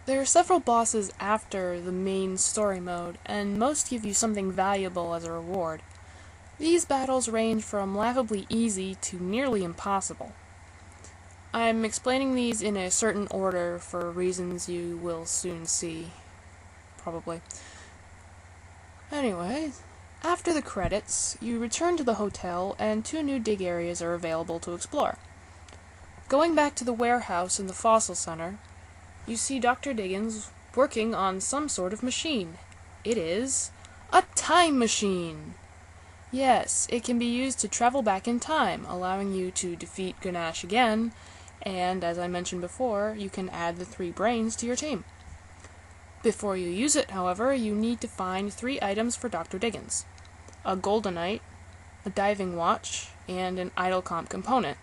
There are several bosses after the main story mode, and most give you something valuable as a reward. These battles range from laughably easy to nearly impossible. I'm explaining these in a certain order for reasons you will soon see, probably. Anyway, after the credits, you return to the hotel and two new dig areas are available to explore. Going back to the warehouse in the Fossil Center, you see Dr. Diggins working on some sort of machine. It is a time machine! Yes, it can be used to travel back in time, allowing you to defeat Ganesh again, and as I mentioned before, you can add the 3 brains to your team. Before you use it, however, you need to find 3 items for Dr. Diggins: a goldenite, a diving watch, and an idle comp component.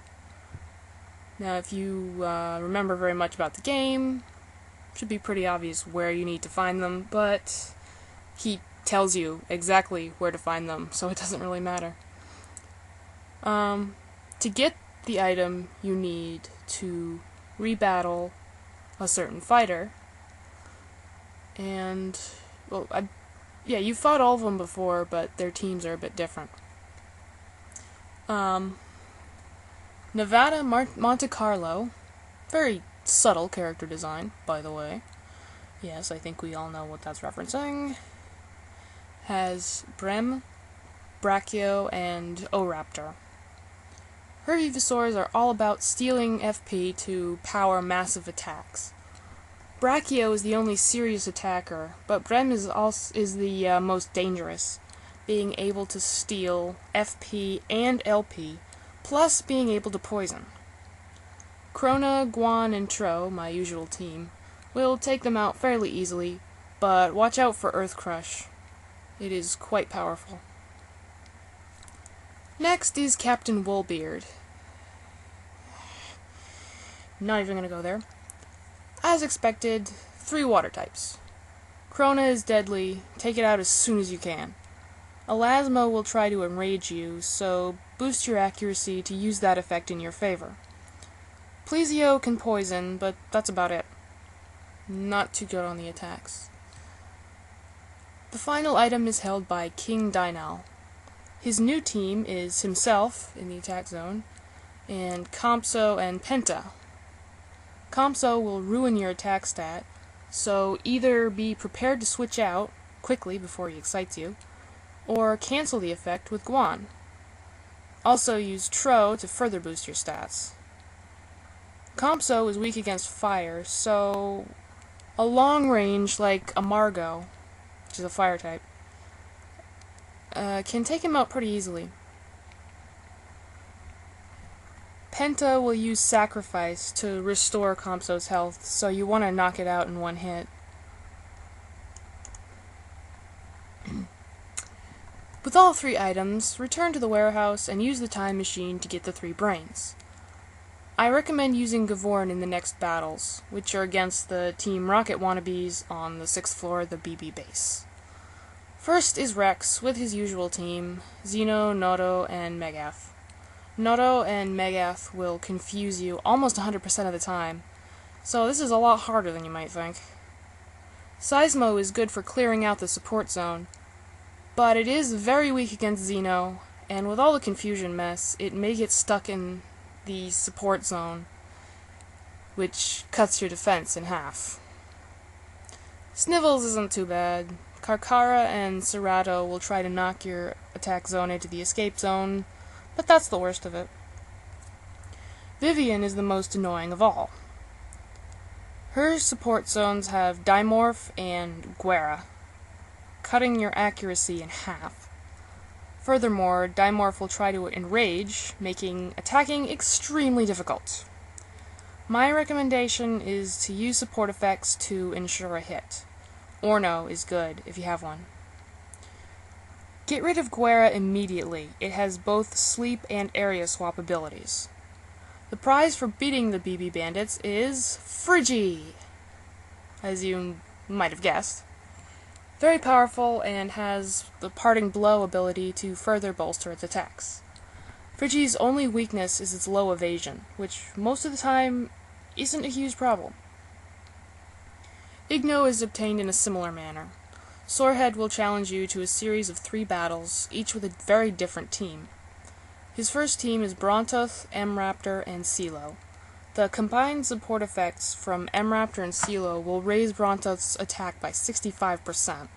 Now, if you remember very much about the game, it should be pretty obvious where you need to find them, but he tells you exactly where to find them, so it doesn't really matter. To get the item, you need to rebattle a certain fighter, and, well, you fought all of them before, but their teams are a bit different. Nevada Monte Carlo, very subtle character design, by the way. Yes, I think we all know what that's referencing. Has Brem, Brachio, and Oraptor. Herbivores are all about stealing FP to power massive attacks. Brachio is the only serious attacker, but Brem is the most dangerous, being able to steal FP and LP, plus being able to poison. Krona, Guan, and Tro, my usual team, will take them out fairly easily, but watch out for Earth Crush. It is quite powerful. Next is Captain Woolbeard. Not even gonna go there. As expected, 3 water types. Krona is deadly, take it out as soon as you can. Elasmo will try to enrage you, so boost your accuracy to use that effect in your favor. Plesio can poison, but that's about it. Not too good on the attacks. The final item is held by King Dynal. His new team is himself in the attack zone, and Compso and Penta. Compso will ruin your attack stat, so either be prepared to switch out quickly before he excites you, or cancel the effect with Guan. Also use Tro to further boost your stats. Compso is weak against fire, so a long range like a Margot, which is a fire type, can take him out pretty easily. Penta will use Sacrifice to restore Compso's health, so you want to knock it out in one hit. With all 3 items, return to the warehouse and use the time machine to get the 3 brains. I recommend using Gavorn in the next battles, which are against the Team Rocket wannabes on the 6th floor of the BB base. First is Rex with his usual team, Xeno, Noto, and Megath. Noto and Megath will confuse you almost 100% of the time, so this is a lot harder than you might think. Seismo is good for clearing out the support zone, but it is very weak against Xeno, and with all the confusion mess, it may get stuck in the support zone, which cuts your defense in half. Snivels isn't too bad. Karkara and Serato will try to knock your attack zone into the escape zone, but that's the worst of it. Vivian is the most annoying of all. Her support zones have Dimorph and Guerra, cutting your accuracy in half. Furthermore, Dimorph will try to enrage, making attacking extremely difficult. My recommendation is to use support effects to ensure a hit. Orno is good if you have one. Get rid of Guerra immediately. It has both sleep and area swap abilities. The prize for beating the BB bandits is Friggy, as you might have guessed. Very powerful and has the Parting Blow ability to further bolster its attacks. Friggy's only weakness is its low evasion, which most of the time isn't a huge problem. Igno is obtained in a similar manner. Sorehead will challenge you to a series of 3 battles, each with a very different team. His first team is Brontoth, M-Raptor, and Silo. The combined support effects from M-Raptor and Silo will raise Brontoth's attack by 65%.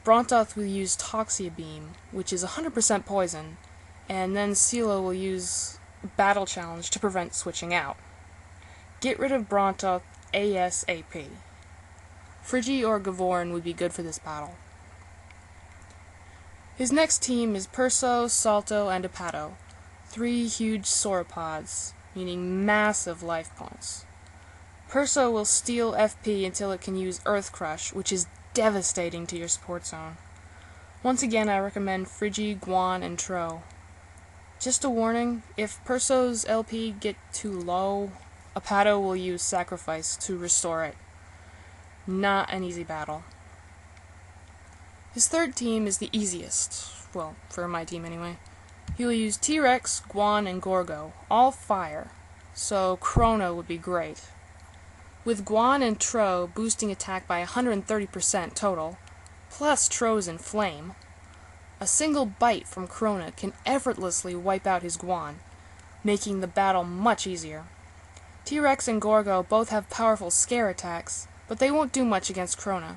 Brontoth will use Toxia Beam, which is 100% poison, and then Silo will use Battle Challenge to prevent switching out. Get rid of Brontoth ASAP. Frigi or Gavorn would be good for this battle. His next team is Perso, Salto, and Apato, 3 huge sauropods, meaning massive life points. Perso will steal FP until it can use Earth Crush, which is devastating to your support zone. Once again, I recommend Frigi, Guan, and Tro. Just a warning, if Perso's LP get too low, Apato will use Sacrifice to restore it. Not an easy battle. His third team is the easiest, well, for my team anyway. He will use T-Rex, Guan, and Gorgo, all fire, so Chrono would be great. With Guan and Tro boosting attack by 130% total, plus Tro's in flame, a single bite from Chrono can effortlessly wipe out his Guan, making the battle much easier. T-Rex and Gorgo both have powerful scare attacks, but they won't do much against Chrono.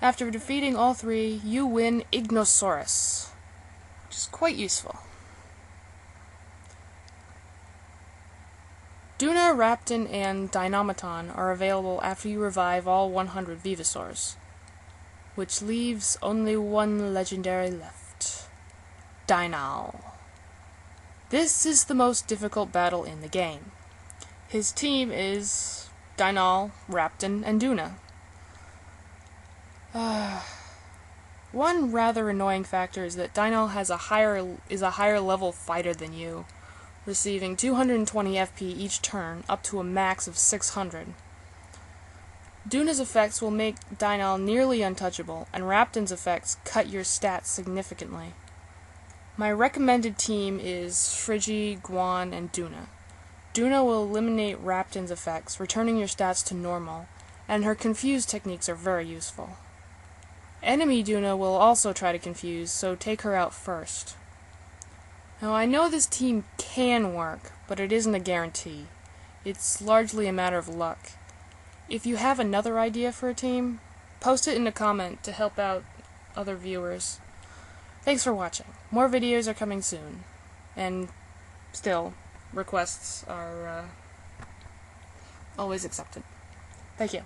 After defeating all 3, you win Ignosaurus, which is quite useful. Duna, Raptin, and Dynamaton are available after you revive all 100 Venusaurs, which leaves only one legendary left, Dynal. This is the most difficult battle in the game. His team is Dynal, Raptin, and Duna. One rather annoying factor is that Dynal is a higher level fighter than you, receiving 220 FP each turn, up to a max of 600. Duna's effects will make Dynal nearly untouchable, and Raptin's effects cut your stats significantly. My recommended team is Frigi, Guan, and Duna. Duna will eliminate Raptin's effects, returning your stats to normal, and her confuse techniques are very useful. Enemy Duna will also try to confuse, so take her out first. Now, I know this team can work, but it isn't a guarantee. It's largely a matter of luck. If you have another idea for a team, post it in a comment to help out other viewers. Thanks for watching. More videos are coming soon. And still, requests are always accepted. Thank you.